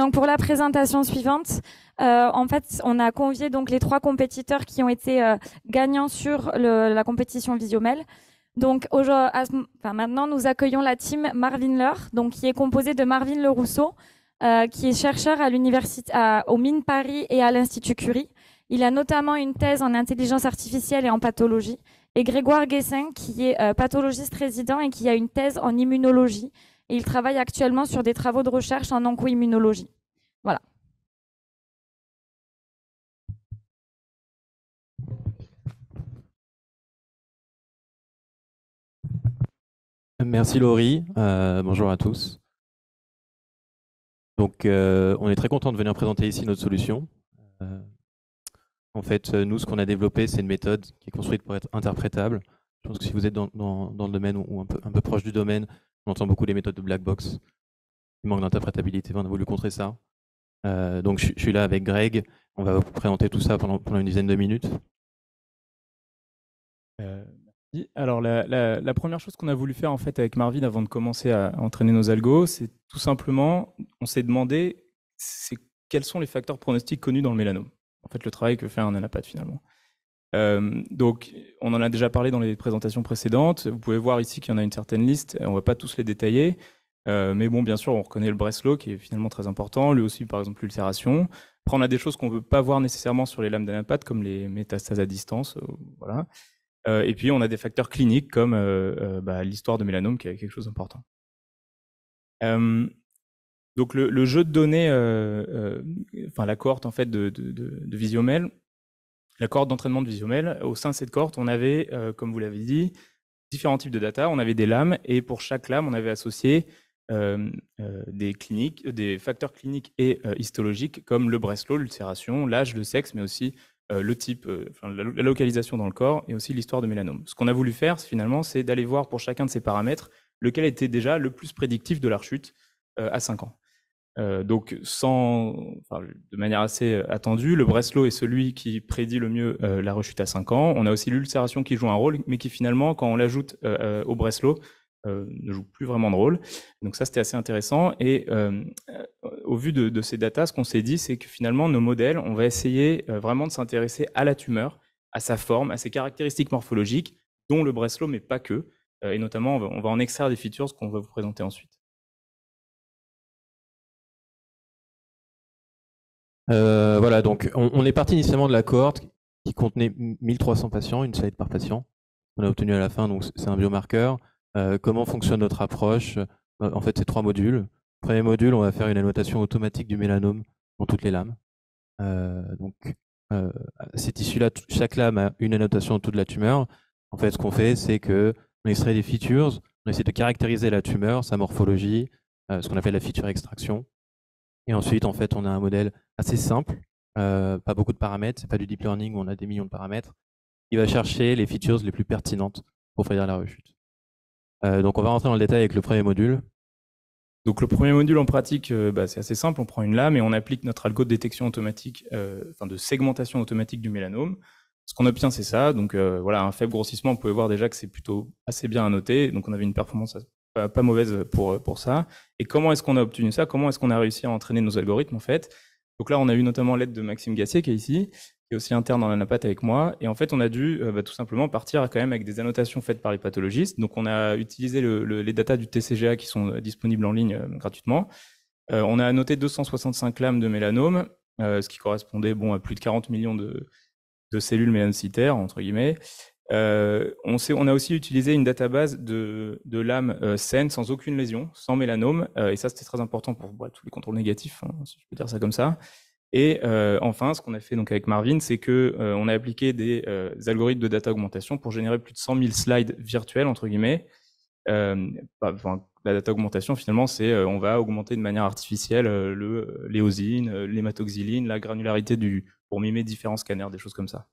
donc pour la présentation suivante, en fait, on a convié donc les 3 compétiteurs qui ont été gagnants sur la compétition Visiomel. Donc maintenant, nous accueillons la team Marvin Leur, donc qui est composée de Marvin Le Rousseau, qui est chercheur à l'université, au Mines Paris et à l'Institut Curie. Il a notamment une thèse en intelligence artificielle et en pathologie. Et Grégoire Guessin, qui est pathologiste résident et qui a une thèse en immunologie. Et il travaille actuellement sur des travaux de recherche en onco-immunologie. Voilà. Merci Laurie, bonjour à tous. Donc on est très content de venir présenter ici notre solution. En fait, nous, ce qu'on a développé, c'est une méthode qui est construite pour être interprétable. Je pense que si vous êtes dans le domaine ou un peu proche du domaine, on entend beaucoup les méthodes de black box. Il manque d'interprétabilité, on a voulu contrer ça. Donc je suis là avec Greg, on va vous présenter tout ça pendant une dizaine de minutes. Merci. Alors la première chose qu'on a voulu faire en fait avec Marvin avant de commencer à entraîner nos algos, c'est tout simplement, on s'est demandé quels sont les facteurs pronostiques connus dans le mélanome. En fait, le travail que fait un Nanapath finalement. Donc, on en a déjà parlé dans les présentations précédentes. Vous pouvez voir ici qu'il y en a une certaine liste. On ne va pas tous les détailler. Mais bon, bien sûr, on reconnaît le Breslow qui est finalement très important. Lui aussi, par exemple, l'ulcération. Après, on a des choses qu'on ne veut pas voir nécessairement sur les lames d'Nanapath, comme les métastases à distance. Voilà. Et puis, on a des facteurs cliniques comme l'histoire de mélanome qui est quelque chose d'important. Donc, le jeu de données, la cohorte en fait, de Visiomel, la cohorte d'entraînement de Visiomel, au sein de cette cohorte, on avait, comme vous l'avez dit, différents types de data. On avait des lames et pour chaque lame, on avait associé des facteurs cliniques et histologiques comme le Breslow, l'ulcération, l'âge, le sexe, mais aussi le type, la localisation dans le corps et aussi l'histoire de mélanome. Ce qu'on a voulu faire, finalement, c'est d'aller voir pour chacun de ces paramètres lequel était déjà le plus prédictif de la rechute à 5 ans. Donc, de manière assez attendue, le Breslow est celui qui prédit le mieux la rechute à 5 ans. On a aussi l'ulcération qui joue un rôle, mais qui finalement, quand on l'ajoute au Breslow, ne joue plus vraiment de rôle. Donc ça, c'était assez intéressant. Et au vu de ces datas, ce qu'on s'est dit, c'est que finalement, nos modèles, on va essayer vraiment de s'intéresser à la tumeur, à sa forme, à ses caractéristiques morphologiques, dont le Breslow, mais pas que. Et notamment, on va en extraire des features qu'on va vous présenter ensuite. Voilà, donc on est parti initialement de la cohorte qui contenait 1300 patients, une slide par patient. On a obtenu à la fin, donc c'est un biomarqueur. Comment fonctionne notre approche? En fait, c'est 3 modules. Premier module, on va faire une annotation automatique du mélanome dans toutes les lames. Ces tissus-là, chaque lame a une annotation autour de la tumeur. En fait, ce qu'on fait, c'est qu'on extrait des features, on essaie de caractériser la tumeur, sa morphologie, ce qu'on appelle la feature extraction. Et ensuite, en fait, on a un modèle assez simple, pas beaucoup de paramètres, c'est pas du deep learning où on a des millions de paramètres. Il va chercher les features les plus pertinentes pour prédire la rechute. Donc on va rentrer dans le détail avec le premier module. Donc le premier module en pratique, c'est assez simple, on prend une lame et on applique notre algo de détection automatique, de segmentation automatique du mélanome. Ce qu'on obtient, c'est ça. Donc voilà, un faible grossissement, on pouvait voir déjà que c'est plutôt assez bien annoté. Donc on avait une performance pas mauvaise pour ça. Et comment est-ce qu'on a obtenu ça? Comment est-ce qu'on a réussi à entraîner nos algorithmes en fait? Donc là, on a eu notamment l'aide de Maxime Gassier qui est ici, qui est aussi interne dans Nanapath avec moi. Et en fait, on a dû tout simplement partir quand même avec des annotations faites par les pathologistes. Donc on a utilisé les datas du TCGA qui sont disponibles en ligne gratuitement. On a annoté 265 lames de mélanome, ce qui correspondait à plus de 40 millions de cellules mélanocytaires, entre guillemets. On a aussi utilisé une database de lames saines sans aucune lésion, sans mélanome, et ça c'était très important pour tous les contrôles négatifs, hein, si je peux dire ça comme ça. Et enfin, ce qu'on a fait donc avec Marvin, c'est que on a appliqué des algorithmes de data augmentation pour générer plus de 100 000 slides virtuels, entre guillemets. La data augmentation, finalement, c'est on va augmenter de manière artificielle l'éosine, l'hématoxyline, la granularité pour mimer différents scanners, des choses comme ça.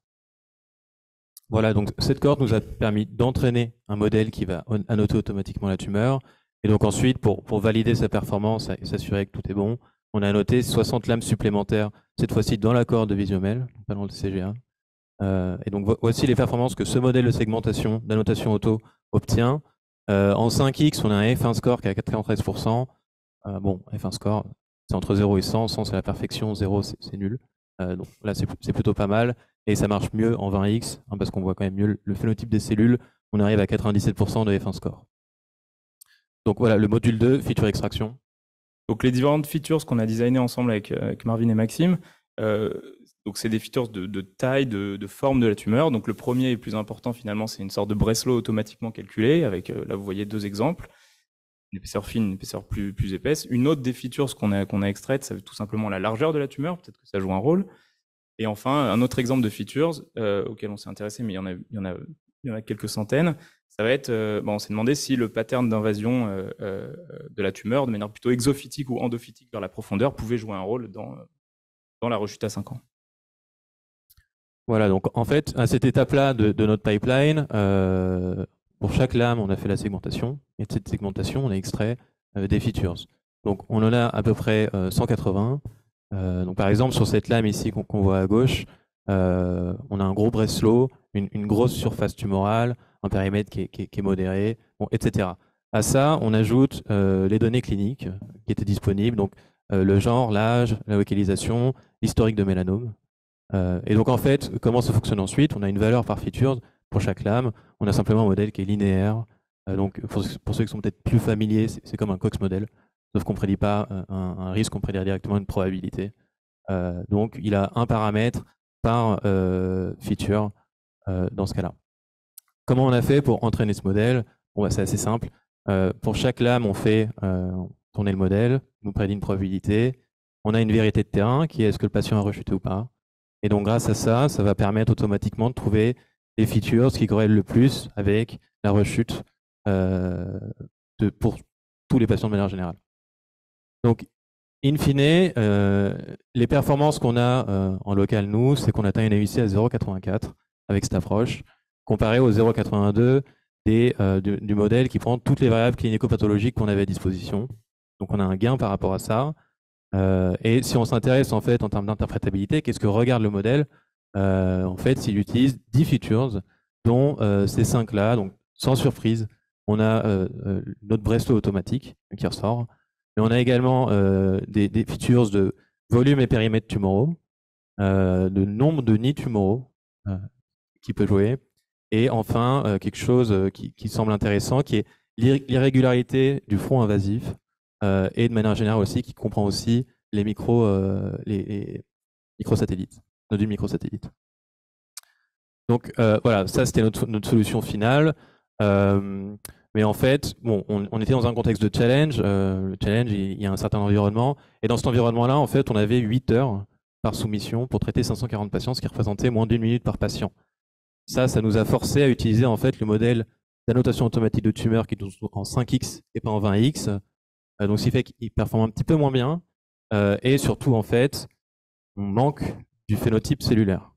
Voilà, donc cette cohorte nous a permis d'entraîner un modèle qui va annoter automatiquement la tumeur. Et donc ensuite, pour valider sa performance et s'assurer que tout est bon, on a annoté 60 lames supplémentaires, cette fois-ci dans la cohorte de Visiomel, pas dans le TCGA. Et donc voici les performances que ce modèle de segmentation, d'annotation auto obtient. En 5x, on a un F1 score qui est à 93%. F1 score, c'est entre 0 et 100. 100, c'est la perfection, 0, c'est nul. Donc là, c'est plutôt pas mal. Et ça marche mieux en 20x, hein, parce qu'on voit quand même mieux le phénotype des cellules. On arrive à 97% de F1 score. Donc voilà, le module 2, feature extraction. Donc les différentes features qu'on a designées ensemble avec Marvin et Maxime, donc c'est des features de taille, de forme de la tumeur. Donc le premier et plus important finalement, c'est une sorte de Breslow automatiquement calculé, avec là vous voyez 2 exemples, une épaisseur fine, une épaisseur plus épaisse. Une autre des features qu'on a extraites, c'est tout simplement la largeur de la tumeur, peut-être que ça joue un rôle. Et enfin, un autre exemple de features auquel on s'est intéressé, mais il y en a quelques centaines. Ça va être, on s'est demandé si le pattern d'invasion de la tumeur, de manière plutôt exophytique ou endophytique vers la profondeur, pouvait jouer un rôle dans la rechute à 5 ans. Voilà, donc en fait, à cette étape-là de notre pipeline, pour chaque lame, on a fait la segmentation. Et de cette segmentation, on a extrait des features. Donc on en a à peu près 180. Donc par exemple, sur cette lame ici qu'on voit à gauche, on a un gros Breslow, une grosse surface tumorale, un périmètre qui est modéré, bon, etc. À ça, on ajoute les données cliniques qui étaient disponibles, donc le genre, l'âge, la localisation, l'historique de mélanome. Et donc en fait, comment ça fonctionne ensuite? On a une valeur par feature pour chaque lame. On a simplement un modèle qui est linéaire. Donc pour ceux qui sont peut-être plus familiers, c'est comme un Cox model, sauf qu'on ne prédit pas un risque, on prédit directement une probabilité. Donc il a un paramètre par feature dans ce cas-là. Comment on a fait pour entraîner ce modèle? Bon, c'est assez simple. Pour chaque lame, on fait tourner le modèle, on nous prédit une probabilité. On a une vérité de terrain qui est est-ce que le patient a rechuté ou pas. Et donc grâce à ça, ça va permettre automatiquement de trouver les features qui corrèlent le plus avec la rechute pour tous les patients de manière générale. Donc, in fine, les performances qu'on a en local, nous, c'est qu'on atteint une AUC à 0,84 avec cette approche, comparé au 0,82 du modèle qui prend toutes les variables clinico-pathologiques qu'on avait à disposition. Donc on a un gain par rapport à ça. Et si on s'intéresse en fait en termes d'interprétabilité, qu'est-ce que regarde le modèle? En fait, s'il utilise 10 features, dont ces 5-là, donc sans surprise, on a notre Breslow automatique qui ressort, mais on a également des features de volume et périmètre tumoraux, de nombre de nids tumoraux qui peut jouer, et enfin quelque chose qui semble intéressant, qui est l'irrégularité du front invasif, et de manière générale aussi, qui comprend aussi les microsatellites, nodules microsatellites. Donc voilà, ça c'était notre solution finale. Mais en fait, bon, on était dans un contexte de challenge. Le challenge, il y a un certain environnement. Et dans cet environnement-là, en fait, on avait 8 heures par soumission pour traiter 540 patients, ce qui représentait moins d'1 minute par patient. Ça nous a forcé à utiliser en fait le modèle d'annotation automatique de tumeur qui est en 5x et pas en 20x. Donc, ce qui fait qu'il performe un petit peu moins bien. Et surtout, en fait, on manque du phénotype cellulaire.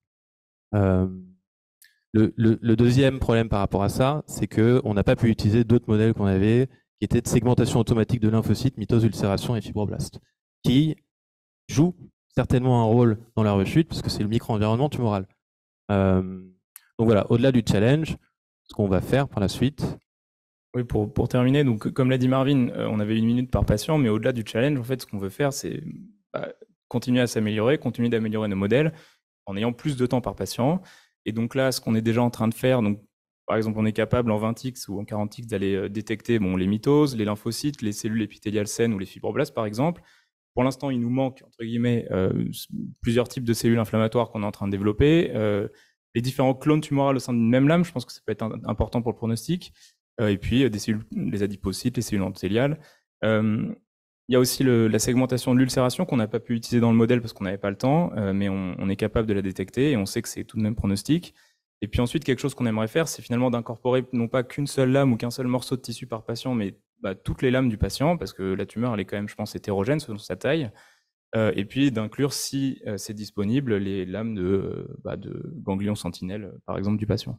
Le deuxième problème par rapport à ça, c'est qu'on n'a pas pu utiliser d'autres modèles qu'on avait, qui étaient de segmentation automatique de lymphocytes, mitose, ulcération et fibroblastes, qui jouent certainement un rôle dans la rechute, parce que c'est le micro-environnement tumoral. Donc voilà, au-delà du challenge, ce qu'on va faire par la suite. Oui, pour terminer, donc comme l'a dit Marvin, on avait 1 minute par patient, mais au-delà du challenge, en fait, ce qu'on veut faire, c'est continuer à s'améliorer, continuer d'améliorer nos modèles en ayant plus de temps par patient. Et donc là, ce qu'on est déjà en train de faire, donc par exemple, on est capable en 20x ou en 40x d'aller détecter les mitoses, les lymphocytes, les cellules épithéliales saines ou les fibroblastes, par exemple. Pour l'instant, il nous manque, entre guillemets, plusieurs types de cellules inflammatoires qu'on est en train de développer. Les différents clones tumorales au sein d'une même lame, je pense que ça peut être important pour le pronostic. Et puis des cellules, les adipocytes, les cellules endothéliales. Il y a aussi la segmentation de l'ulcération qu'on n'a pas pu utiliser dans le modèle parce qu'on n'avait pas le temps, mais on est capable de la détecter et on sait que c'est tout de même pronostic. Et puis ensuite, quelque chose qu'on aimerait faire, c'est finalement d'incorporer non pas qu'une seule lame ou qu'un seul morceau de tissu par patient, mais toutes les lames du patient, parce que la tumeur, elle est quand même, je pense, hétérogène selon sa taille. Et puis d'inclure, si c'est disponible, les lames de ganglion sentinelle, par exemple, du patient.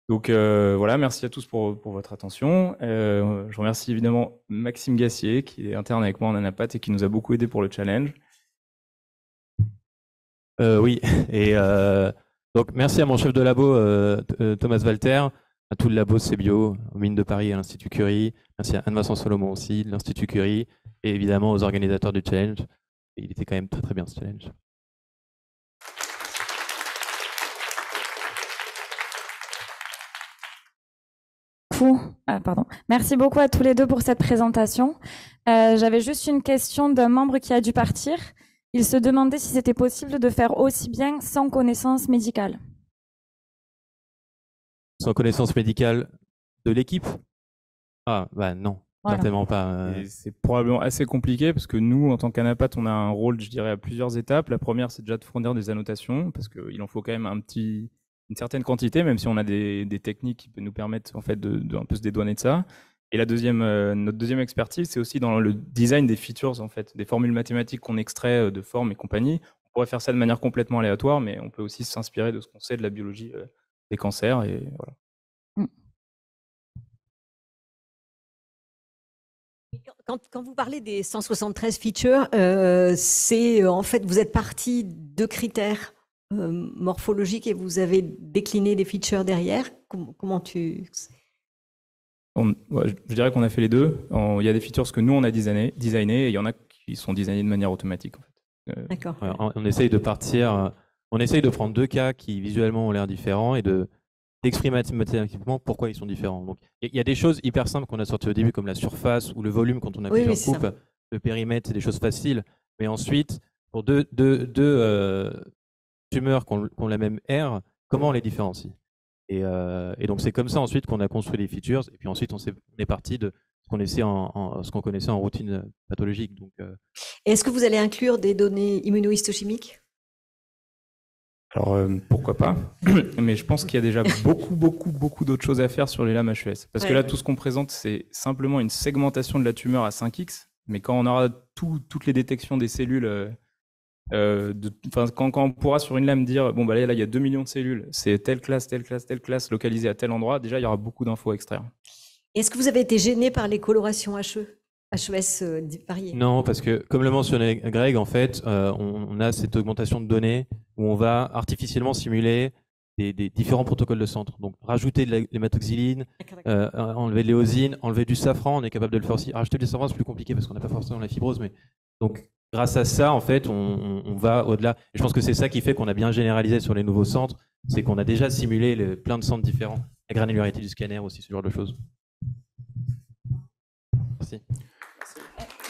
Donc voilà, merci à tous pour votre attention. Je remercie évidemment Maxime Gassier, qui est interne avec moi en Anapat et qui nous a beaucoup aidé pour le challenge. Oui, et donc merci à mon chef de labo, Thomas Walter, à tout le labo CBio, aux mines de Paris et à l'Institut Curie. Merci à Anne-Vincent Solomon aussi, de l'Institut Curie, et évidemment aux organisateurs du challenge. Et il était quand même très très bien ce challenge. Pardon. Merci beaucoup à tous les deux pour cette présentation. J'avais juste une question d'un membre qui a dû partir. Il se demandait si c'était possible de faire aussi bien sans connaissance médicale. Sans connaissance médicale de l'équipe? Ah, bah non, Voilà. certainement pas. Et c'est probablement assez compliqué parce que nous, en tant qu'Anapat, on a un rôle, je dirais, à plusieurs étapes. La première, c'est déjà de fournir des annotations parce qu'il en faut quand même une certaine quantité, même si on a des techniques qui peuvent nous permettre en fait de un peu se dédouaner de ça. Et notre deuxième expertise, c'est aussi dans le design des features, en fait, des formules mathématiques qu'on extrait de formes et compagnie. On pourrait faire ça de manière complètement aléatoire, mais on peut aussi s'inspirer de ce qu'on sait de la biologie des cancers. Et voilà. Quand vous parlez des 173 features, c'est en fait, vous êtes parti de critères morphologiques et vous avez décliné des features derrière. Comment tu... Je dirais qu'on a fait les deux. Il y a des features que nous, on a designées et il y en a qui sont designées de manière automatique. En fait. D'accord. On essaye de partir, on essaye de prendre deux cas qui visuellement ont l'air différents et d'exprimer mathématiquement pourquoi ils sont différents. Donc, il y a des choses hyper simples qu'on a sorties au début, comme la surface ou le volume quand on a plusieurs coupes. Le périmètre, c'est des choses faciles. Mais ensuite, pour deux tumeurs qui ont la même R, comment on les différencie? Et donc, c'est comme ça ensuite qu'on a construit les features. Et puis ensuite, on est parti de ce qu'on connaissait en routine pathologique. Donc, Est-ce que vous allez inclure des données immunohistochimiques? Alors, pourquoi pas? Mais je pense qu'il y a déjà beaucoup d'autres choses à faire sur les lames HES. Parce que là, tout ce qu'on présente, c'est simplement une segmentation de la tumeur à 5x. Mais quand on aura toutes les détections des cellules, quand on pourra sur une lame dire, bon, bah là, il y a 2 millions de cellules, c'est telle classe, localisée à tel endroit, déjà, il y aura beaucoup d'infos à extraire. Est-ce que vous avez été gêné par les colorations HES variées? Non, parce que comme le mentionnait Greg, en fait, on a cette augmentation de données où on va artificiellement simuler des différents protocoles de centre. Donc rajouter de l'hématoxyline, enlever de l'éosine, enlever du safran, on est capable de le faire aussi. Rajouter du safran, c'est plus compliqué parce qu'on n'a pas forcément la fibrose, mais donc grâce à ça, en fait, on va au-delà. Et je pense que c'est ça qui fait qu'on a bien généralisé sur les nouveaux centres, c'est qu'on a déjà simulé plein de centres différents, la granularité du scanner aussi, ce genre de choses. Merci.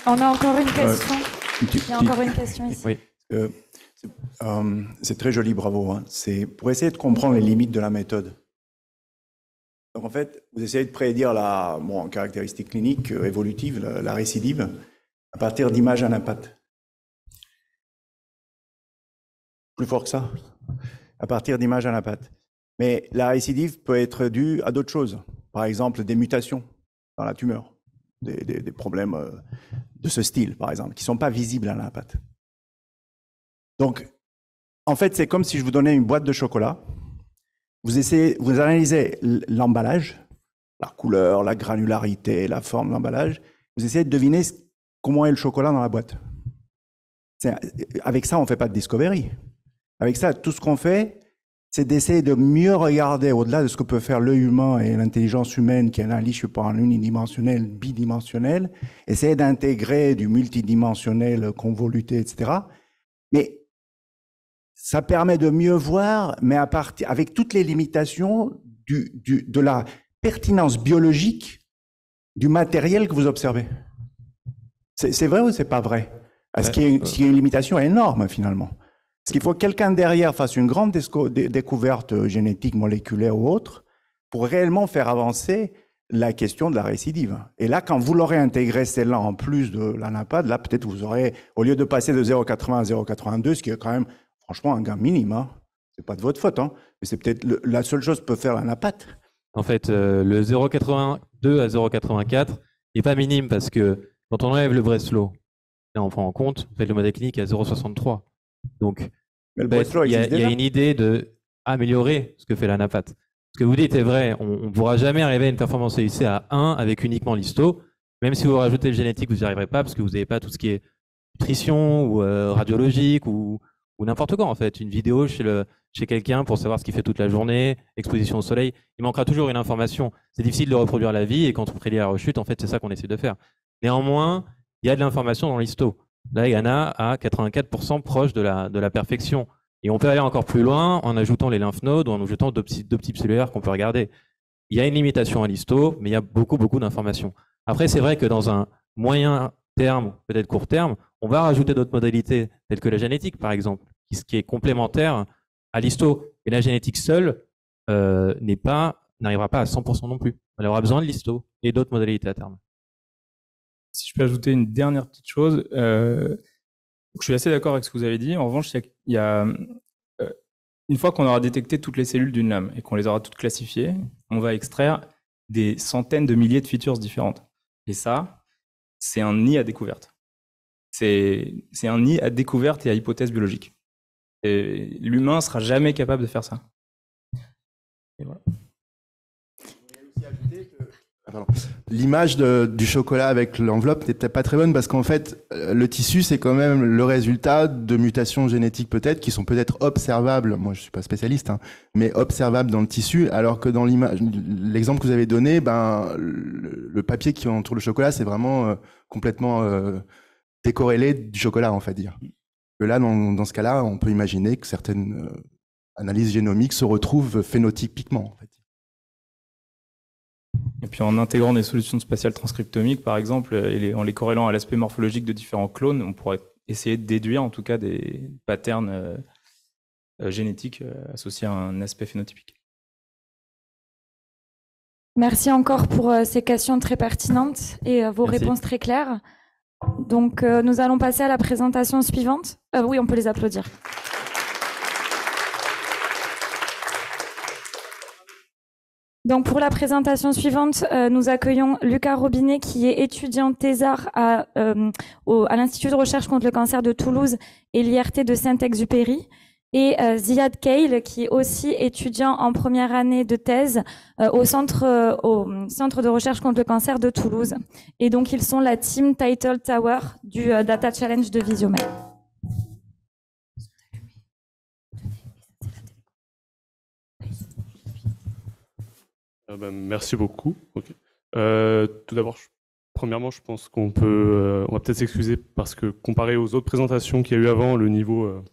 On a encore une question. Il y a encore une question ici. Oui. C'est très joli, bravo. Hein. C'est pour essayer de comprendre les limites de la méthode. Donc en fait, vous essayez de prédire la caractéristique clinique évolutive, la récidive, à partir d'images à l'impact. Plus fort que ça. À partir d'images à l'impact. Mais la récidive peut être due à d'autres choses. Par exemple, des mutations dans la tumeur. Des problèmes de ce style, par exemple, qui ne sont pas visibles à l'impact. Donc, en fait, c'est comme si je vous donnais une boîte de chocolat. Vous analysez l'emballage, la couleur, la granularité, la forme de l'emballage. Vous essayez de deviner comment est le chocolat dans la boîte. Avec ça, on ne fait pas de discovery. Avec ça, tout ce qu'on fait, c'est d'essayer de mieux regarder au-delà de ce que peut faire l'œil humain et l'intelligence humaine qui analyse, je sais pas, en unidimensionnel, bidimensionnel, essayer d'intégrer du multidimensionnel, convoluté, etc. Mais ça permet de mieux voir, mais avec toutes les limitations de la pertinence biologique du matériel que vous observez. C'est vrai ou c'est pas vrai? Est-ce qu'il y a une limitation énorme finalement? Parce qu'il faut que quelqu'un derrière fasse une grande découverte génétique, moléculaire ou autre pour réellement faire avancer la question de la récidive. Et là, quand vous l'aurez intégré celle-là en plus de l'ANAPAD, là peut-être vous aurez, au lieu de passer de 0,80 à 0,82, ce qui est quand même franchement un gain minime, hein. C'est pas de votre faute, hein. Mais c'est peut-être la seule chose que peut faire l'ANAPAD. En fait, le 0,82 à 0,84 n'est pas minime parce que quand on enlève le Breslow, là on prend en compte, on fait le modèle clinique à 0,63. Donc, il y a une idée d'améliorer ce que fait l'ANAPAT. Ce que vous dites est vrai, on ne pourra jamais arriver à une performance EUC à 1 avec uniquement l'histo. Même si vous rajoutez le génétique, vous n'y arriverez pas parce que vous n'avez pas tout ce qui est nutrition ou radiologique ou ou n'importe quoi en fait. Une vidéo chez quelqu'un pour savoir ce qu'il fait toute la journée, exposition au soleil. Il manquera toujours une information. C'est difficile de reproduire la vie et quand on prédit la rechute, en fait, c'est ça qu'on essaie de faire. Néanmoins, il y a de l'information dans l'histo. Là, il y en a à 84% proche de la perfection. Et on peut aller encore plus loin en ajoutant les lymph nodes ou en ajoutant deux petits cellulaires qu'on peut regarder. Il y a une limitation à l'histo, mais il y a beaucoup d'informations. Après, c'est vrai que dans un moyen terme, peut-être court terme, on va rajouter d'autres modalités, telles que la génétique, par exemple, qui est complémentaire à l'histo. Et la génétique seule n'arrivera pas à 100% non plus. Elle aura besoin de l'histo et d'autres modalités à terme. Si je peux ajouter une dernière petite chose, je suis assez d'accord avec ce que vous avez dit. En revanche, il y a une fois qu'on aura détecté toutes les cellules d'une lame et qu'on les aura toutes classifiées, on va extraire des centaines de milliers de features différentes. Et ça, c'est un nid à découverte. C'est un nid à découverte et à hypothèse biologique. Et l'humain ne sera jamais capable de faire ça. Et voilà. L'image du chocolat avec l'enveloppe n'est peut-être pas très bonne parce qu'en fait, le tissu, c'est quand même le résultat de mutations génétiques peut-être qui sont peut-être observables. Moi, je suis pas spécialiste, hein, mais observables dans le tissu, alors que dans l'image, l'exemple que vous avez donné, le papier qui entoure le chocolat, c'est vraiment complètement décorrélé du chocolat, en fait dire. Que là, dans ce cas-là, on peut imaginer que certaines analyses génomiques se retrouvent phénotypiquement, en fait. Et puis en intégrant des solutions spatiales transcriptomiques, par exemple, et en les corrélant à l'aspect morphologique de différents clones, on pourrait essayer de déduire en tout cas des patterns génétiques associés à un aspect phénotypique. Merci encore pour ces questions très pertinentes et vos réponses très claires. Donc, nous allons passer à la présentation suivante. Oui, on peut les applaudir. Donc, pour la présentation suivante, nous accueillons Lucas Robinet, qui est étudiant thésard à l'Institut de recherche contre le cancer de Toulouse et l'IRT de Saint-Exupéry, et Ziad Keil, qui est aussi étudiant en première année de thèse au centre de recherche contre le cancer de Toulouse. Et donc, ils sont la team Title Tower du Data Challenge de Visiomel. Merci beaucoup. Okay. Tout d'abord, premièrement, je pense qu'on peut, on va peut-être s'excuser parce que comparé aux autres présentations qu'il y a eu avant, le niveau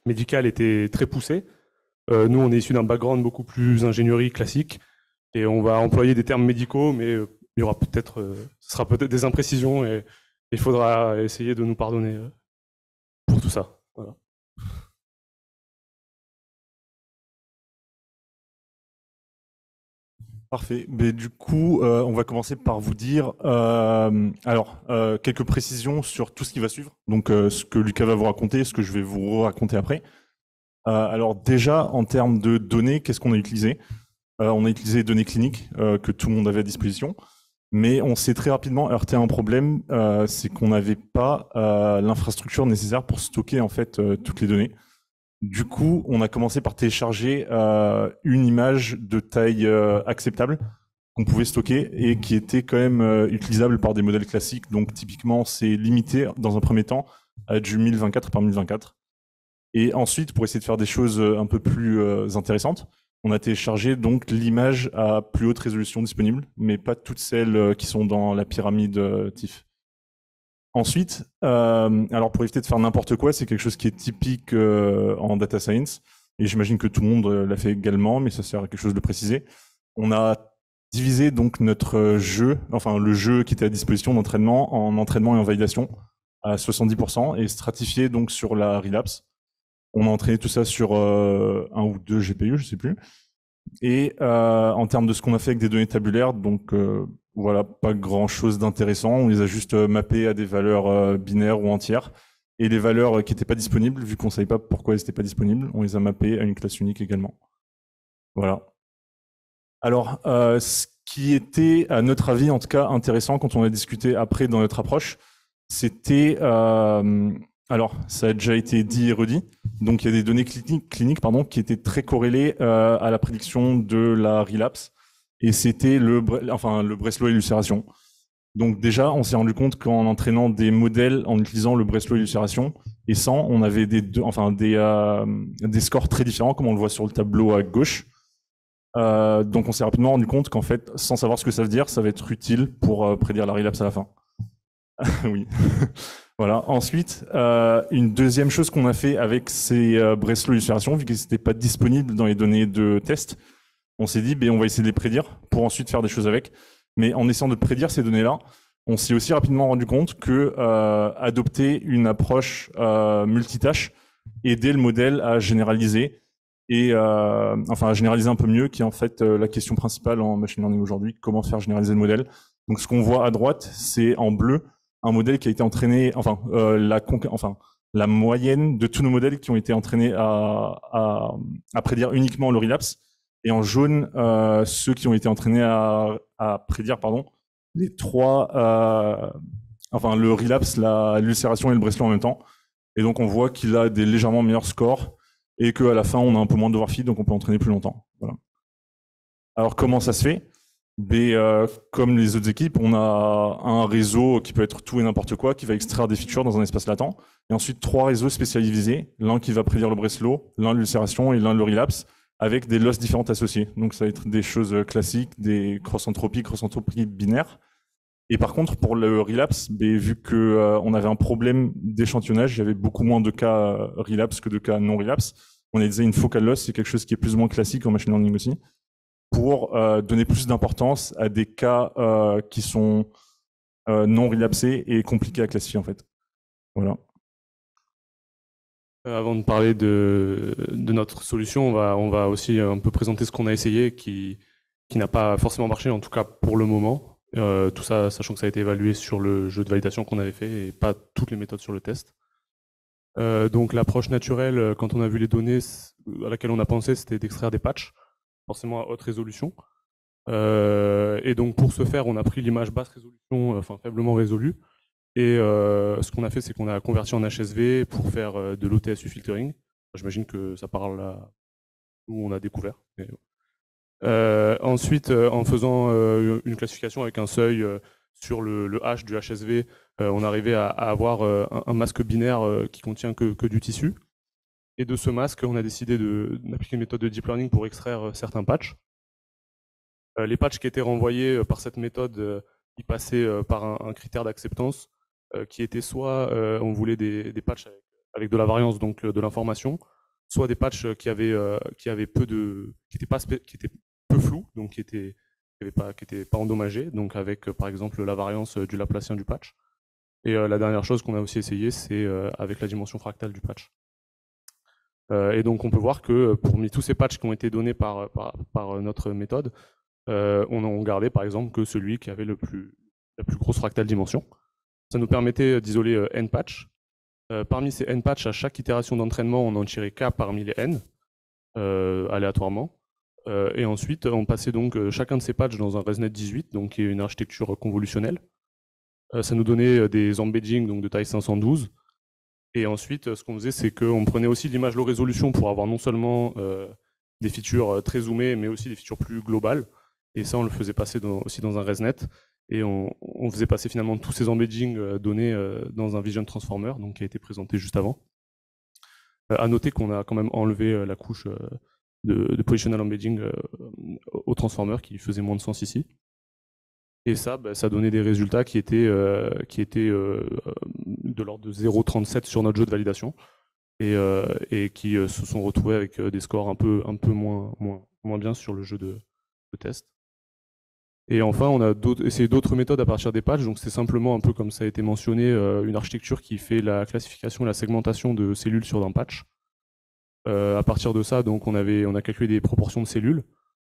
médical était très poussé. Nous, on est issu d'un background beaucoup plus ingénierie classique et on va employer des termes médicaux, mais il y aura peut-être, ce sera peut-être des imprécisions et il faudra essayer de nous pardonner pour tout ça. Voilà. Parfait. Mais du coup, on va commencer par vous dire quelques précisions sur tout ce qui va suivre. Donc, ce que Lucas va vous raconter, ce que je vais vous raconter après. Alors déjà, en termes de données, qu'est-ce qu'on a utilisé? On a utilisé les données cliniques que tout le monde avait à disposition, mais on s'est très rapidement heurté à un problème, c'est qu'on n'avait pas l'infrastructure nécessaire pour stocker en fait toutes les données. Du coup, on a commencé par télécharger une image de taille acceptable qu'on pouvait stocker et qui était quand même utilisable par des modèles classiques. Donc typiquement, c'est limité dans un premier temps à du 1024 par 1024. Et ensuite, pour essayer de faire des choses un peu plus intéressantes, on a téléchargé donc l'image à plus haute résolution disponible, mais pas toutes celles qui sont dans la pyramide TIFF. Ensuite, alors pour éviter de faire n'importe quoi, c'est quelque chose qui est typique en data science, et j'imagine que tout le monde l'a fait également, mais ça sert à quelque chose de préciser. On a divisé donc notre jeu, enfin le jeu qui était à disposition d'entraînement, en entraînement et en validation à 70%, et stratifié donc sur la relapse. On a entraîné tout ça sur un ou deux GPU, je sais plus. Et en termes de ce qu'on a fait avec des données tabulaires, donc voilà, pas grand-chose d'intéressant. On les a juste mappées à des valeurs binaires ou entières. Et les valeurs qui n'étaient pas disponibles, vu qu'on ne savait pas pourquoi elles n'étaient pas disponibles, on les a mappées à une classe unique également. Voilà. Alors, ce qui était, à notre avis, en tout cas, intéressant quand on a discuté après dans notre approche, c'était... alors, ça a déjà été dit et redit. Donc, il y a des données cliniques qui étaient très corrélées à la prédiction de la relapse. Et c'était le Breslow illucération. Donc déjà, on s'est rendu compte qu'en entraînant des modèles en utilisant le Breslow illustration et sans, on avait des scores très différents, comme on le voit sur le tableau à gauche. Donc on s'est rapidement rendu compte qu'en fait, sans savoir ce que ça veut dire, ça va être utile pour prédire la relapse à la fin. Oui. Voilà. Ensuite, une deuxième chose qu'on a fait avec ces Breslow illustrations, vu que c'était pas disponible dans les données de test, on s'est dit, on va essayer de les prédire pour ensuite faire des choses avec. Mais en essayant de prédire ces données-là, on s'est aussi rapidement rendu compte que adopter une approche multitâche aidait le modèle à généraliser et à généraliser un peu mieux, qui est en fait la question principale en machine learning aujourd'hui, comment faire généraliser le modèle. Donc ce qu'on voit à droite, c'est en bleu un modèle qui a été entraîné, la moyenne de tous nos modèles qui ont été entraînés à prédire uniquement le relapse, et en jaune ceux qui ont été entraînés à prédire les trois, le relapse, l'ulcération et le Breslow en même temps. Et donc on voit qu'il a des légèrement meilleurs scores et qu'à la fin on a un peu moins d'overfit, donc on peut entraîner plus longtemps. Voilà. Alors comment ça se fait ? Comme les autres équipes, on a un réseau qui peut être tout et n'importe quoi, qui va extraire des features dans un espace latent, et ensuite 3 réseaux spécialisés, l'un qui va prédire le Breslow, l'un l'ulcération et l'un le relapse, avec des losses différentes associées. Donc ça va être des choses classiques, des cross-entropies binaires. Et par contre, pour le relapse, vu que on avait un problème d'échantillonnage, il y avait beaucoup moins de cas relapse que de cas non relapse. On a utilisé une focal loss, c'est quelque chose qui est plus ou moins classique en machine learning aussi, pour donner plus d'importance à des cas qui sont non relapsés et compliqués à classifier en fait. Voilà. Avant de parler de notre solution, on va aussi un peu présenter ce qu'on a essayé qui n'a pas forcément marché, en tout cas pour le moment. Tout ça, sachant que ça a été évalué sur le jeu de validation qu'on avait fait et pas toutes les méthodes sur le test. Donc l'approche naturelle, quand on a vu les données à laquelle on a pensé, c'était d'extraire des patchs, forcément à haute résolution. Et donc pour ce faire, on a pris l'image basse résolution, faiblement résolue. Et ce qu'on a fait, c'est qu'on a converti en HSV pour faire de l'OTSU filtering. J'imagine que ça parle à où on a découvert. Ensuite, en faisant une classification avec un seuil sur le H du HSV, on arrivait à avoir un masque binaire qui contient que du tissu. Et de ce masque, on a décidé d'appliquer une méthode de deep learning pour extraire certains patchs. Les patchs qui étaient renvoyés par cette méthode, ils passaient par un critère d'acceptance qui était soit on voulait des patchs avec de la variance, donc de l'information, soit des patchs qui étaient peu flous, donc qui étaient pas endommagés, donc avec par exemple la variance du Laplacien du patch. Et la dernière chose qu'on a aussi essayé, c'est avec la dimension fractale du patch. Et donc on peut voir que parmi tous ces patchs qui ont été donnés par notre méthode, on gardait par exemple que celui qui avait la plus grosse fractale dimension. Ça nous permettait d'isoler n patchs. Parmi ces n patchs, à chaque itération d'entraînement, on en tirait k parmi les n, aléatoirement. Et ensuite, on passait donc chacun de ces patchs dans un ResNet 18, donc qui est une architecture convolutionnelle. Ça nous donnait des embeddings donc de taille 512. Et ensuite, ce qu'on faisait, c'est qu'on prenait aussi l'image low résolution pour avoir non seulement des features très zoomées, mais aussi des features plus globales. Et ça, on le faisait passer aussi dans un ResNet. Et on faisait passer finalement tous ces embeddings donnés dans un Vision Transformer, donc qui a été présenté juste avant. À noter qu'on a quand même enlevé la couche de positional embedding au transformer qui faisait moins de sens ici. Et ça, ça donnait des résultats qui étaient de l'ordre de 0,37 sur notre jeu de validation et qui se sont retrouvés avec des scores un peu moins bien sur le jeu de test. Et enfin, on a essayé d'autres méthodes à partir des patchs. Donc c'est simplement un peu comme ça a été mentionné, une architecture qui fait la classification et la segmentation de cellules sur un patch. À partir de ça, donc on a calculé des proportions de cellules,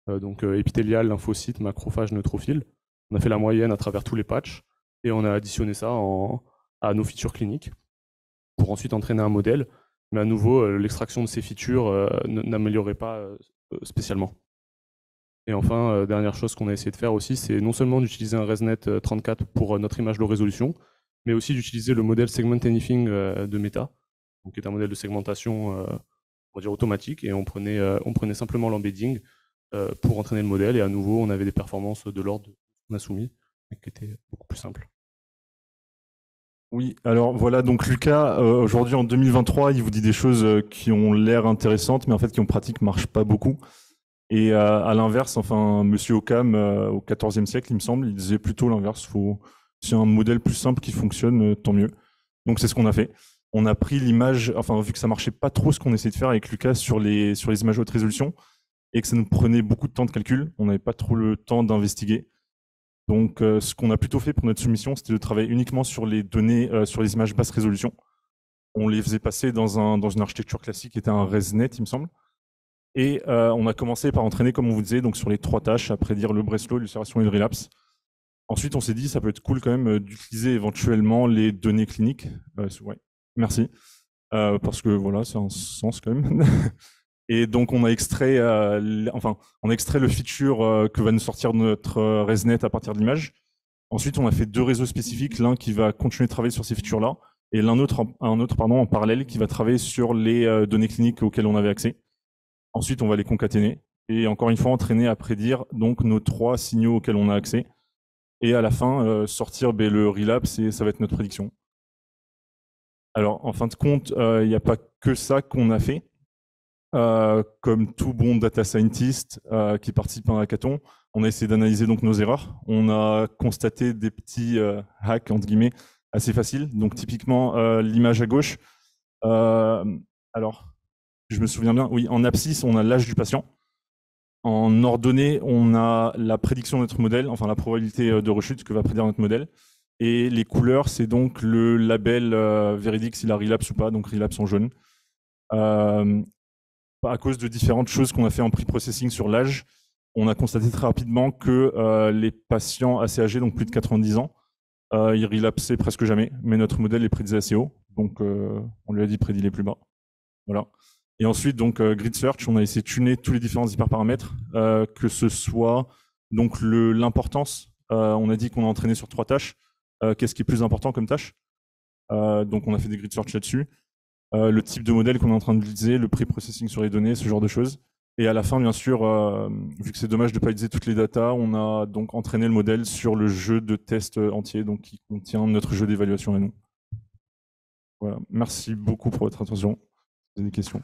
donc épithéliales, lymphocytes, macrophages, neutrophiles. On a fait la moyenne à travers tous les patchs et on a additionné ça à nos features cliniques pour ensuite entraîner un modèle. Mais à nouveau, l'extraction de ces features n'améliorait pas spécialement. Et enfin, dernière chose qu'on a essayé de faire aussi, c'est non seulement d'utiliser un ResNet 34 pour notre image low résolution, mais aussi d'utiliser le modèle Segment Anything de Meta, donc qui est un modèle de segmentation on va dire automatique, et on prenait simplement l'embedding pour entraîner le modèle, et à nouveau, on avait des performances de l'ordre qu'on a soumis, et qui était beaucoup plus simple. Oui, alors voilà, donc Lucas, aujourd'hui en 2023, il vous dit des choses qui ont l'air intéressantes, mais en fait qui en pratique ne marchent pas beaucoup. Et à l'inverse, enfin, Monsieur Occam, au XIVe siècle, il me semble, il disait plutôt l'inverse. Si un modèle plus simple qui fonctionne, tant mieux. Donc c'est ce qu'on a fait. On a pris l'image, enfin vu que ça marchait pas trop ce qu'on essayait de faire avec Lucas sur les images haute résolution, et que ça nous prenait beaucoup de temps de calcul, on n'avait pas trop le temps d'investiguer. Donc, ce qu'on a plutôt fait pour notre soumission, c'était de travailler uniquement sur les données, sur les images basse résolution. On les faisait passer dans une architecture classique qui était un ResNet, il me semble. Et on a commencé par entraîner, comme on vous disait, donc sur les 3 tâches, à prédire le Breslow, l'ulcération et le relapse. Ensuite, on s'est dit, ça peut être cool quand même d'utiliser éventuellement les données cliniques. Ouais, merci. Parce que voilà, c'est un sens quand même. Et donc, on a extrait, le feature que va nous sortir notre ResNet à partir de l'image. Ensuite, on a fait 2 réseaux spécifiques, l'un qui va continuer de travailler sur ces features-là, et un autre en parallèle qui va travailler sur les données cliniques auxquelles on avait accès. Ensuite, on va les concaténer, et encore une fois, entraîner à prédire donc nos 3 signaux auxquels on a accès, et à la fin, sortir le relapse, et ça va être notre prédiction. Alors, en fin de compte, il n'y a pas que ça qu'on a fait. Comme tout bon data scientist qui participe à un hackathon, on a essayé d'analyser donc nos erreurs. On a constaté des petits hacks entre guillemets assez faciles. Donc typiquement l'image à gauche. Alors, je me souviens bien. Oui, en abscisse, on a l'âge du patient. En ordonnée, on a la prédiction de notre modèle, enfin la probabilité de rechute que va prédire notre modèle. Et les couleurs, c'est donc le label véridique s'il a relapse ou pas. Donc relapse en jaune. À cause de différentes choses qu'on a fait en pre-processing sur l'âge, on a constaté très rapidement que les patients assez âgés, donc plus de 90 ans, ils relapsaient presque jamais, mais notre modèle les prédisait assez haut, donc on lui a dit prédit les plus bas. Voilà. Et ensuite, donc grid search, on a essayé de tuner tous les différents hyperparamètres, que ce soit donc l'importance. On a dit qu'on a entraîné sur 3 tâches. Qu'est-ce qui est plus important comme tâche? Donc on a fait des grid search là-dessus. Le type de modèle qu'on est en train d'utiliser, le pre-processing sur les données, ce genre de choses. Et à la fin, bien sûr, vu que c'est dommage de ne pas utiliser toutes les datas, on a donc entraîné le modèle sur le jeu de test entier, donc qui contient notre jeu d'évaluation à nous. Voilà. Merci beaucoup pour votre attention. Vous avez des questions?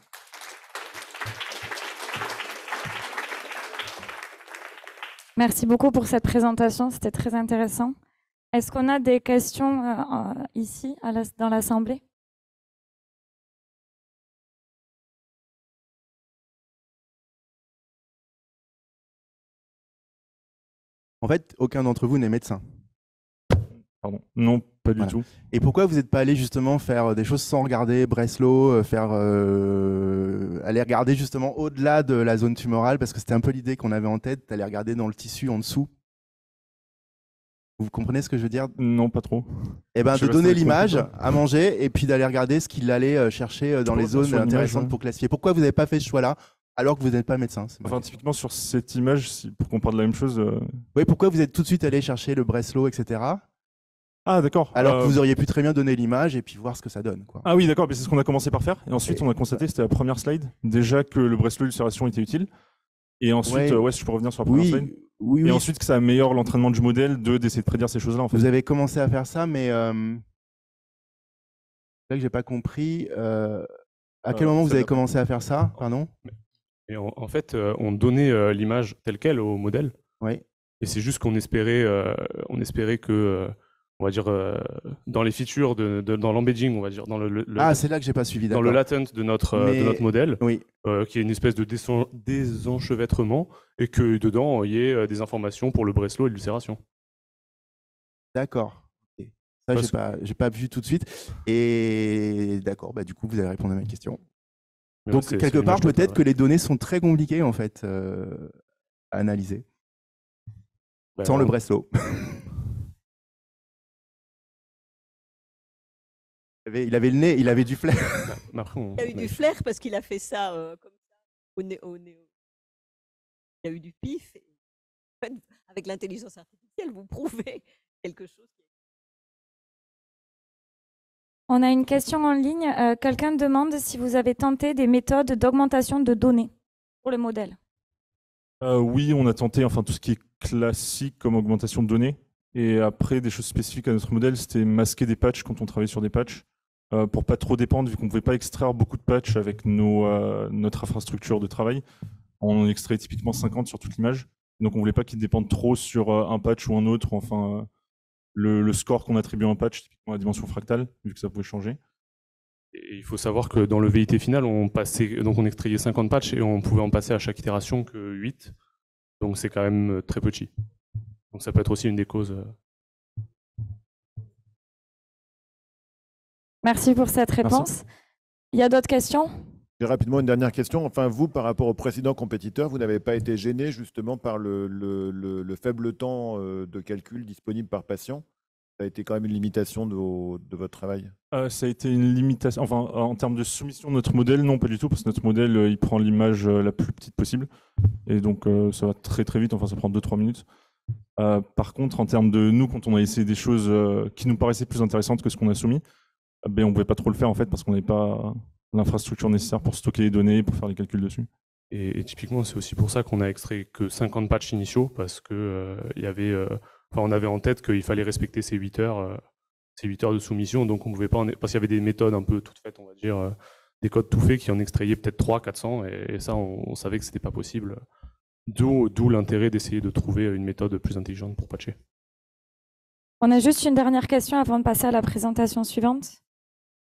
Merci beaucoup pour cette présentation, c'était très intéressant. Est-ce qu'on a des questions ici dans l'Assemblée? En fait, aucun d'entre vous n'est médecin. Pardon. Non, pas du tout. Et pourquoi vous n'êtes pas allé justement faire des choses sans regarder Breslow, aller regarder justement au-delà de la zone tumorale, parce que c'était un peu l'idée qu'on avait en tête, d'aller regarder dans le tissu en dessous. Vous comprenez ce que je veux dire? Non, pas trop. Eh ben, de donner l'image à manger et puis d'aller regarder ce qu'il allait chercher dans les zones intéressantes pour classifier. Pourquoi vous n'avez pas fait ce choix-là alors que vous n'êtes pas médecin? Enfin, typiquement sur cette image, pour qu'on parle de la même chose. Oui, pourquoi vous êtes tout de suite allé chercher le Breslow, etc. Ah, d'accord. Alors que vous auriez pu très bien donner l'image et puis voir ce que ça donne, quoi. Ah oui, d'accord, mais c'est ce qu'on a commencé par faire. Et ensuite, on a constaté, c'était la première slide, déjà que le Breslow l'ulcération était utile. Et ensuite, ouais, si je peux revenir sur la première slide. Et ensuite, que ça améliore l'entraînement du modèle d'essayer de prédire ces choses-là. En fait. Vous avez commencé à faire ça, mais là que j'ai pas compris. À quel moment vous avez commencé à faire ça? Pardon. Et en fait, on donnait l'image telle quelle au modèle. Oui. Et c'est juste qu'on espérait, que, on va dire, dans les features, dans l'embedding, on va dire, dans c'est là que j'ai pas suivi. Dans le latent de notre modèle, oui. Qui est une espèce de désenchevêtrement, et que dedans il y ait des informations pour le Breslow et l'ulcération. D'accord. Ça, j'ai pas vu tout de suite. Et d'accord, bah du coup, vous allez répondre à ma question. Donc, quelque part, peut-être que les données sont très compliquées, en fait, à analyser. Sans le Breslow. Il avait le nez, il avait du flair. Il a eu du flair parce qu'il a fait ça comme ça, au nez. Il a eu du pif. Et, en fait, avec l'intelligence artificielle, vous prouvez quelque chose. On a une question en ligne. Quelqu'un demande si vous avez tenté des méthodes d'augmentation de données pour le modèle. Oui, on a tenté tout ce qui est classique comme augmentation de données. Et après, des choses spécifiques à notre modèle, c'était masquer des patchs quand on travaillait sur des patchs, pour pas trop dépendre, vu qu'on ne pouvait pas extraire beaucoup de patchs avec notre infrastructure de travail. On en extrait typiquement 50 sur toute l'image. Donc on voulait pas qu'ils dépendent trop sur un patch ou un autre, enfin le score qu'on attribue à un patch, typiquement la dimension fractale, vu que ça pouvait changer. Et il faut savoir que dans le VIT final, on extrayait 50 patchs et on pouvait en passer à chaque itération que 8. Donc c'est quand même très petit. Donc ça peut être aussi une des causes. Merci pour cette réponse. Il y a d'autres questions? J'ai rapidement une dernière question. Enfin, vous, par rapport aux précédents compétiteurs, vous n'avez pas été gêné justement par le faible temps de calcul disponible par patient? Ça a été quand même une limitation de votre travail? Ça a été une limitation. Enfin, en termes de soumission de notre modèle, non, pas du tout, parce que notre modèle, il prend l'image la plus petite possible. Et donc, ça va très très vite. Enfin, ça prend 2-3 minutes. Par contre, en termes de nous, quand on a essayé des choses qui nous paraissaient plus intéressantes que ce qu'on a soumis, ben, on ne pouvait pas trop le faire en fait, parce qu'on n'avait pas l'infrastructure nécessaire pour stocker les données, pour faire les calculs dessus. Et typiquement, c'est aussi pour ça qu'on a extrait que 50 patchs initiaux, parce que on avait en tête qu'il fallait respecter ces 8 heures de soumission, donc on pouvait pas, parce qu'il y avait des méthodes un peu toutes faites, on va dire, des codes tout faits qui en extrayaient peut-être 300-400, et ça, on savait que c'était pas possible. D'où l'intérêt d'essayer de trouver une méthode plus intelligente pour patcher. On a juste une dernière question avant de passer à la présentation suivante.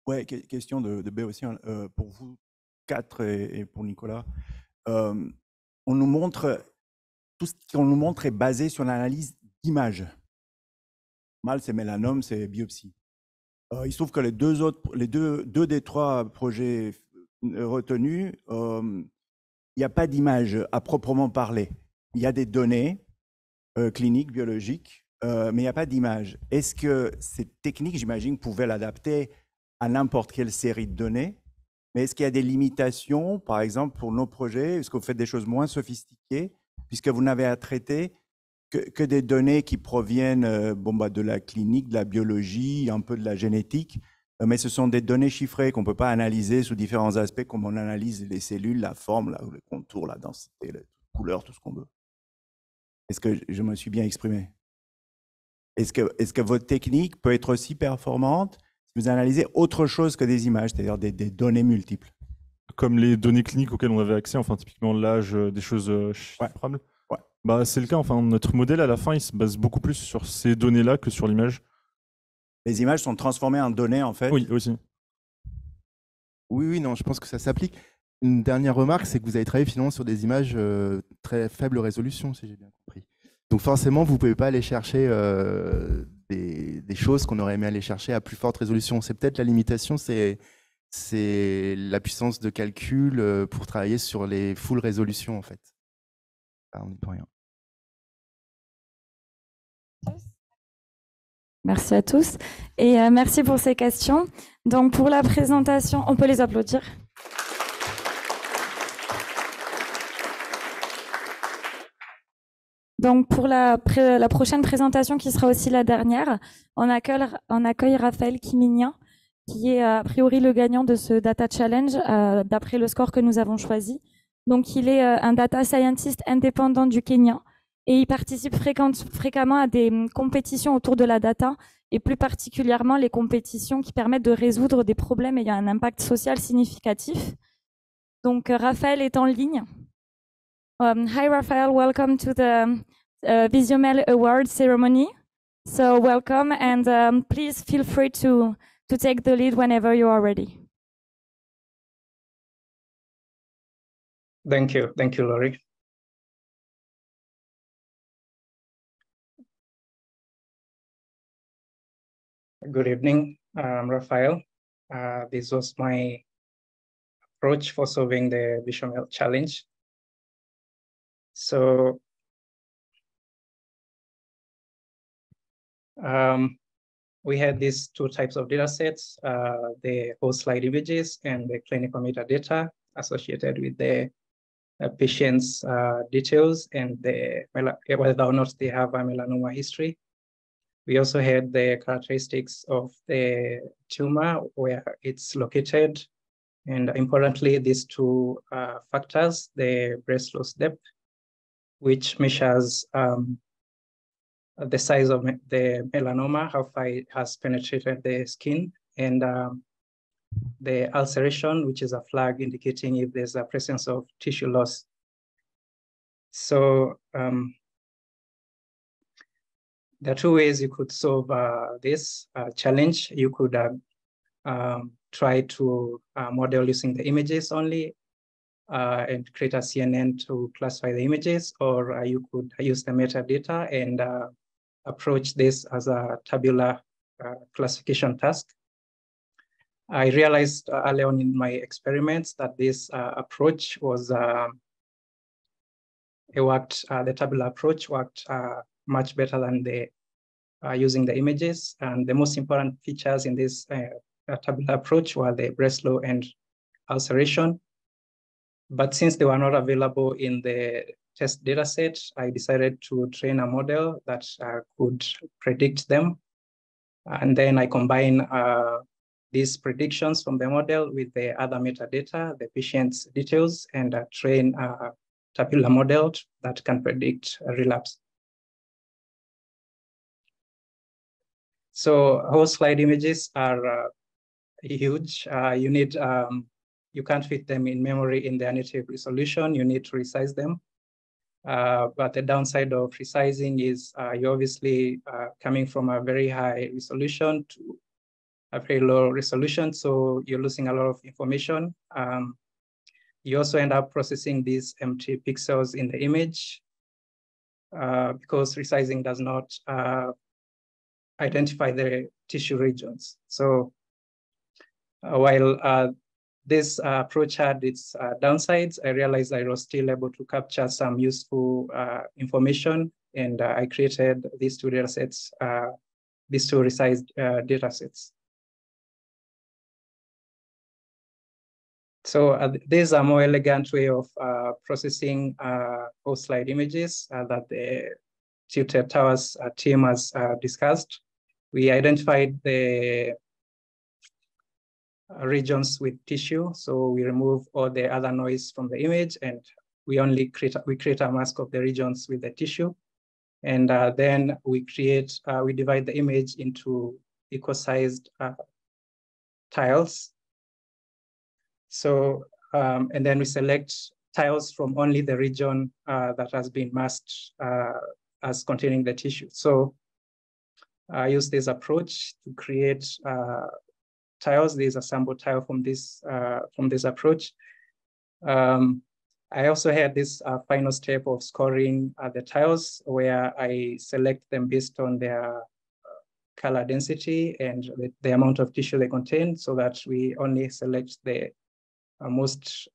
Ouais, question de B aussi, hein, pour vous 4 et pour Nicolas. On nous montre, tout ce qu'on nous montre est basé sur l'analyse d'images. Mal, c'est mélanome, c'est biopsie. Il se trouve que les deux des 3 projets retenus, il n'y a pas d'image à proprement parler. Il y a des données cliniques, biologiques, mais il n'y a pas d'image. Est-ce que cette technique, j'imagine, pouvait l'adapter à n'importe quelle série de données, mais est-ce qu'il y a des limitations, par exemple, pour nos projets? Est-ce que vous faites des choses moins sophistiquées, puisque vous n'avez à traiter que des données qui proviennent de la clinique, de la biologie, un peu de la génétique, mais ce sont des données chiffrées qu'on ne peut pas analyser sous différents aspects, comme on analyse les cellules, la forme, le contour, la densité, la couleur, tout ce qu'on veut. Est-ce que je me suis bien exprimé? Est-ce que votre technique peut être aussi performante si vous analysez autre chose que des images, c'est-à-dire des données multiples? Comme les données cliniques auxquelles on avait accès, enfin typiquement l'âge, des choses chiffrables. Ouais. Bah, c'est le cas. Enfin, notre modèle, à la fin, il se base beaucoup plus sur ces données-là que sur l'image. Les images sont transformées en données, en fait? Oui, aussi. Oui, non, je pense que ça s'applique. Une dernière remarque, c'est que vous avez travaillé finalement sur des images très faible résolution, si j'ai bien compris. Donc forcément, vous ne pouvez pas aller chercher des choses qu'on aurait aimé aller chercher à plus forte résolution. C'est peut-être la limitation, c'est la puissance de calcul pour travailler sur les full résolutions, en fait. On n'y peut rien. Merci à tous et merci pour ces questions. Donc pour la présentation, on peut les applaudir. Donc pour la prochaine présentation qui sera aussi la dernière, on accueille Raphaël Kimignan, qui est a priori le gagnant de ce Data Challenge d'après le score que nous avons choisi. Donc il est un data scientist indépendant du Kenya et il participe fréquemment à des compétitions autour de la data et plus particulièrement les compétitions qui permettent de résoudre des problèmes ayant un impact social significatif. Donc Raphaël est en ligne. Hi Raphael, welcome to the Visiomel Award ceremony. So welcome and please feel free to take the lead whenever you are ready. Thank you, Laurie. Good evening, I'm Raphael. This was my approach for solving the Visiomel challenge. So we had these 2 types of data sets, the whole slide images and the clinical metadata associated with the patient's details and whether or not they have a melanoma history. We also had the characteristics of the tumor, where it's located, and importantly, these 2 factors, the breast loss depth, which measures the size of the melanoma, how far it has penetrated the skin, and the ulceration, which is a flag indicating if there's a presence of tissue loss. So there are two ways you could solve this challenge. You could try to model using the images only and create a CNN to classify the images, or you could use the metadata and approach this as a tabular classification task. I realized early on in my experiments that this approach was, the tabular approach worked much better than the using the images. And the most important features in this tabular approach were the Breslow and ulceration. But since they were not available in the test data set, I decided to train a model that could predict them. And then I combine these predictions from the model with the other metadata, the patient's details, and train a tabular model that can predict a relapse. So whole slide images are huge. You need, you can't fit them in memory in their native resolution. You need to resize them. But the downside of resizing is you're obviously coming from a very high resolution to a very low resolution, so you're losing a lot of information. You also end up processing these empty pixels in the image because resizing does not identify the tissue regions. So while this approach had its downsides, I realized I was still able to capture some useful information, and I created these two data sets, these two resized data sets. So this is a more elegant way of processing whole slide images that the Tilted Towers team has discussed. We identified the regions with tissue, so we remove all the other noise from the image, and we only create a mask of the regions with the tissue, and then we divide the image into equal-sized tiles. So, and then we select tiles from only the region that has been masked as containing the tissue. So I use this approach to create tiles. There's a sample tile from this approach. I also had this final step of scoring the tiles where I select them based on their color density and the amount of tissue they contain, so that we only select the most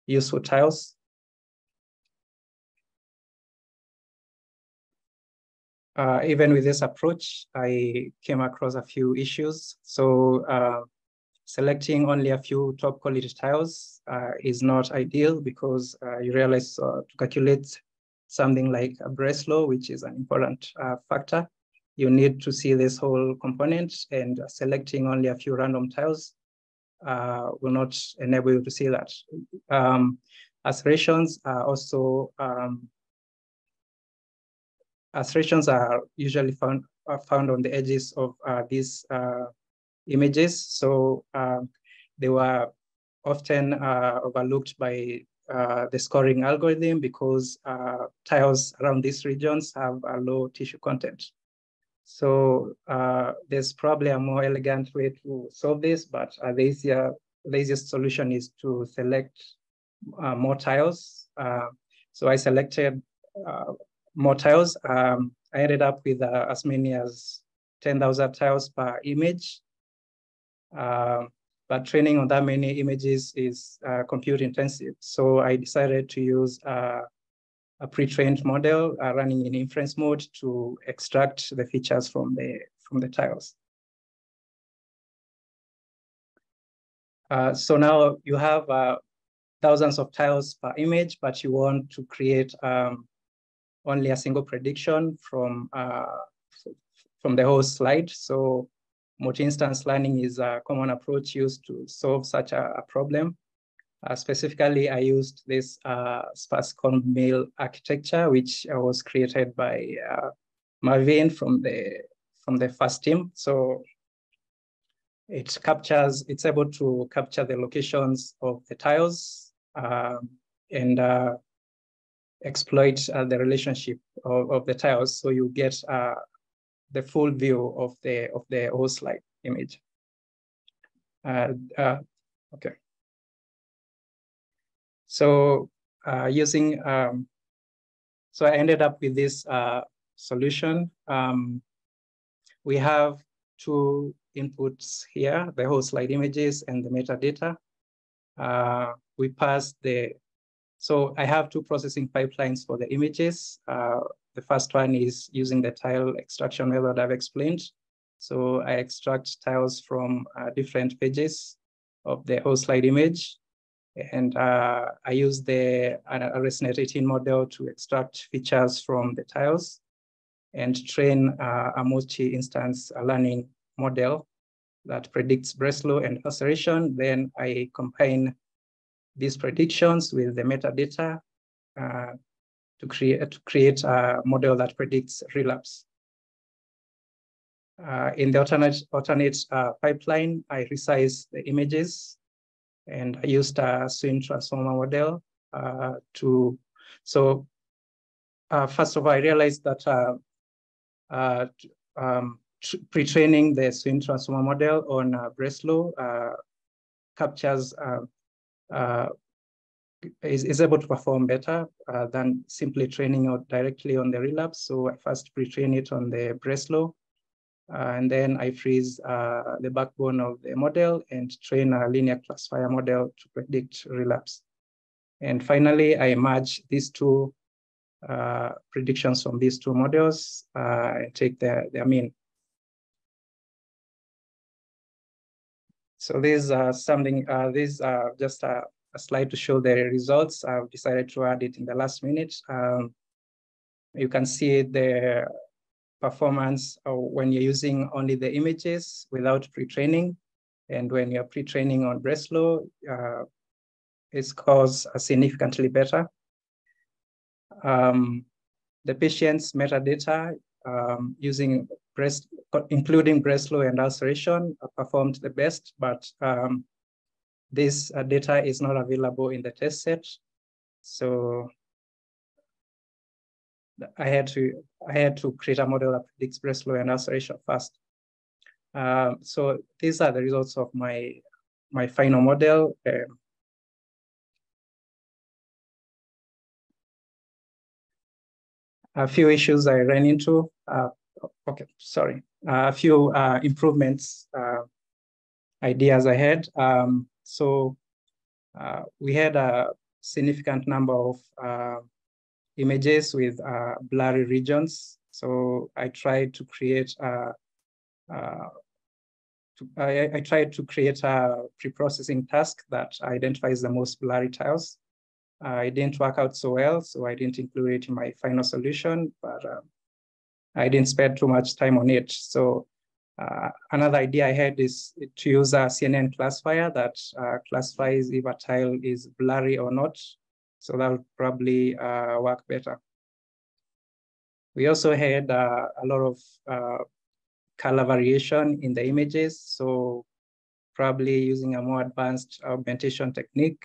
useful tiles. Even with this approach, I came across a few issues. So selecting only a few top quality tiles is not ideal because you realize to calculate something like a Breslow, which is an important factor, you need to see this whole component, and selecting only a few random tiles will not enable you to see that. Acerations are also acerations are usually found on the edges of these images, so they were often overlooked by the scoring algorithm because tiles around these regions have a low tissue content. So there's probably a more elegant way to solve this, but the easiest solution is to select more tiles. So I selected more tiles. I ended up with as many as 10,000 tiles per image. But training on that many images is compute intensive. So I decided to use a pre-trained model running in inference mode to extract the features from the tiles. So now you have thousands of tiles per image, but you want to create only a single prediction from the whole slide. So multi-instance learning is a common approach used to solve such a problem. Specifically, I used this sparse column mail architecture, which was created by Marvin from the first team. So it's able to capture the locations of the tiles and exploit the relationship of the tiles. So you get the full view of the whole slide image. Okay. So using, so I ended up with this solution. We have two inputs here, the whole slide images and the metadata. We pass so I have two processing pipelines for the images. The first one is using the tile extraction method I've explained. So I extract tiles from different pages of the whole slide image. And I use the ArresNet 18 model to extract features from the tiles and train a multi-instance learning model that predicts Breslow and laceration. Then I combine these predictions with the metadata to create a model that predicts relapse. In the alternate pipeline, I resize the images, and I used a swim transformer model first of all, I realized that pre-training the swim transformer model on Breslow captures is able to perform better than simply training out directly on the relapse. So I first pre-train it on the Breslow, and then I freeze the backbone of the model and train a linear classifier model to predict relapse. And finally, I merge these two predictions from these two models and take their mean. So these are these are just a slide to show the results. I've decided to add it in the last minute. You can see the performance when you're using only the images without pre-training. And when you're pre-training on Breslow, it scores significantly better. The patient's metadata including Breslow and laceration performed the best, but this data is not available in the test set. So I had to create a model that predicts Breslow and laceration first. So these are the results of my final model. A few issues I ran into. A few improvements ideas I had. We had a significant number of images with blurry regions. So I tried to create a pre-processing task that identifies the most blurry tiles. It didn't work out so well, so I didn't include it in my final solution, but I didn't spend too much time on it. So another idea I had is to use a CNN classifier that classifies if a tile is blurry or not. So that would probably work better. We also had a lot of color variation in the images. So probably using a more advanced augmentation technique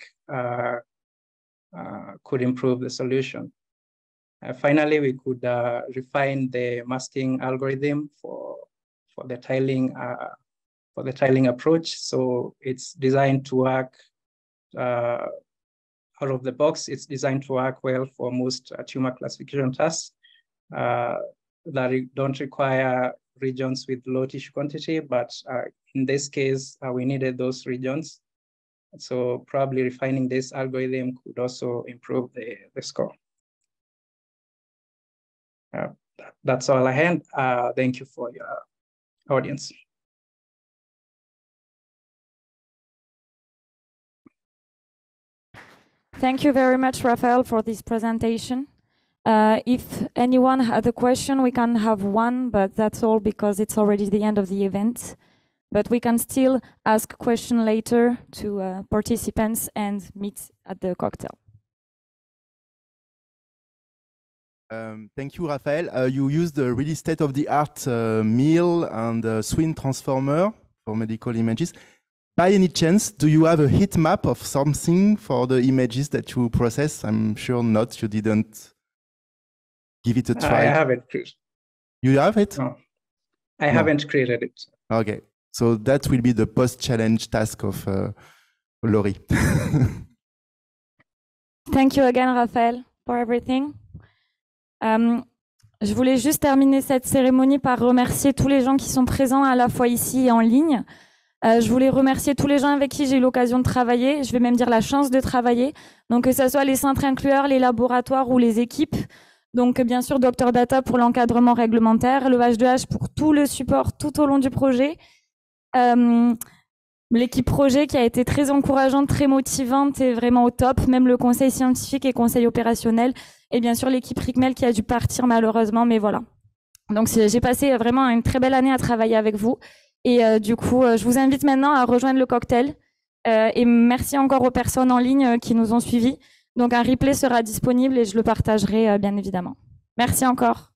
could improve the solution. Finally, we could refine the masking algorithm for the tiling approach. So it's designed to work out of the box. It's designed to work well for most tumor classification tasks that don't require regions with low tissue quantity, but in this case, we needed those regions. So probably refining this algorithm could also improve the score. That's all I had. Thank you for your audience. Thank you very much, Raphael, for this presentation. If anyone had a question, we can have one, but that's all because it's already the end of the event. But we can still ask a question later to participants and meet at the cocktail. Thank you, Raphaël. You used a really state-of-the-art mill and swing transformer for medical images. By any chance, do you have a heat map of something for the images that you process? I'm sure not. You didn't give it a try. I haven't created. You have it? No, I haven't created it. Okay, so that will be the post-challenge task of Laurie. Thank you again, Raphaël, for everything. Je voulais juste terminer cette cérémonie par remercier tous les gens qui sont présents à la fois ici et en ligne. Je voulais remercier tous les gens avec qui j'ai eu l'occasion de travailler, je vais même dire la chance de travailler, donc que ce soit les centres inclueurs, les laboratoires ou les équipes. Donc bien sûr Dr Data pour l'encadrement réglementaire, le H2H pour tout le support tout au long du projet, l'équipe projet qui a été très encourageante, très motivante et vraiment au top, même le conseil scientifique et conseil opérationnel, et bien sûr l'équipe RICMEL qui a dû partir malheureusement, mais voilà. Donc j'ai passé vraiment une très belle année à travailler avec vous. Et du coup, je vous invite maintenant à rejoindre le cocktail. Et merci encore aux personnes en ligne qui nous ont suivis. Donc un replay sera disponible et je le partagerai bien évidemment. Merci encore.